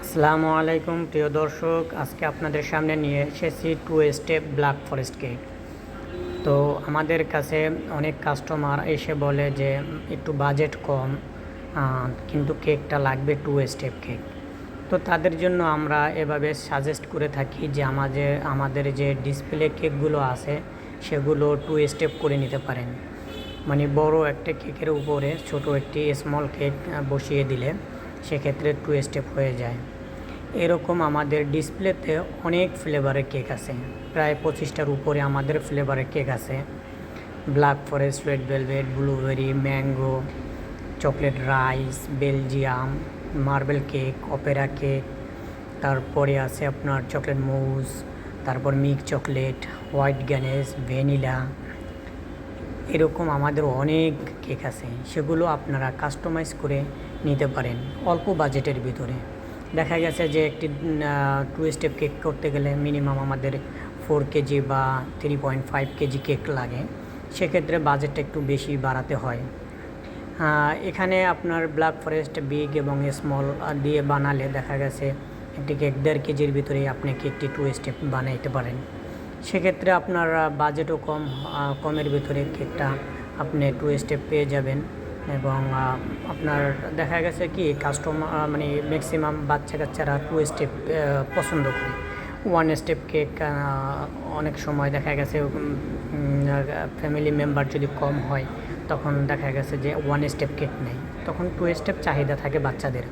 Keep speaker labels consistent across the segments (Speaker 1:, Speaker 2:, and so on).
Speaker 1: আসসালামু আলাইকুম প্রিয় দর্শক, আজকে আপনাদের সামনে নিয়ে এসেছি 2 স্টেপ ব্ল্যাক ফরেস্ট কেক। তো আমাদের কাছে অনেক কাস্টমার এসে বলে যে একটু বাজেট কম, কিন্তু কেকটা লাগবে 2 স্টেপ কেক। তো তাদের জন্য আমরা এভাবে সাজেস্ট করে থাকি যে আমাদের যে ডিসপ্লে কেকগুলো আছে সেগুলো 2 স্টেপ করে নিতে পারেন। মানে বড় একটা কেকের উপরে ছোট একটি স্মল কেক বসিয়ে দিলে সেক্ষেত্রে 2 স্টেপ হয়ে যায়। এরকম আমাদের ডিসপ্লেতে অনেক ফ্লেভারের কেক আছে, প্রায় 25টার উপরে আমাদের ফ্লেভারের কেক আছে। Black forest, red velvet, blueberry, mango, chocolate rice, Belgium, marble cake, Opera cake, তারপরে আছে আপনার চকলেট মুজ, তারপর milk chocolate, white Ganesh, vanilla. এরকম আমাদের অনেক কেক আছে, সেগুলো আপনারা কাস্টমাইজ করে নিতে পারেন অল্প বাজেটের ভিতরে। দেখা গেছে যে একটি 2 স্টেপ কেক করতে গেলে মিনিমাম আমাদের 4 কেজি বা 3.5 কেজি কেক লাগে, সেক্ষেত্রে বাজেটটা একটু বেশি বাড়াতে হয়। এখানে আপনার ব্ল্যাক ফরেস্ট বিগ এবং স্মল দিয়ে বানালে দেখা গেছে একটি কেক 1.5 কেজির ভিতরেই আপনি কেকটি 2 স্টেপ বানাইতে পারেন। সেক্ষেত্রে আপনার বাজেটও কমের ভিতরে কেকটা আপনি 2 স্টেপ পেয়ে যাবেন। এবং আপনার দেখা গেছে কি কাস্টমার মানে ম্যাক্সিমাম বাচ্চা কাচ্চারা 2 স্টেপ পছন্দ করে। 1 স্টেপ কেক অনেক সময় দেখা গেছে ফ্যামিলি মেম্বার যদি কম হয় তখন দেখা গেছে যে 1 স্টেপ কেক নেই, তখন 2 স্টেপ চাহিদা থাকে বাচ্চাদের।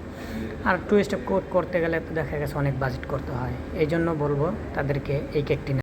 Speaker 1: আর 2 স্টেপ করতে গেলে তো দেখা গেছে অনেক বাজেট করতে হয়, এই জন্য বলবো তাদেরকে এই কেকটি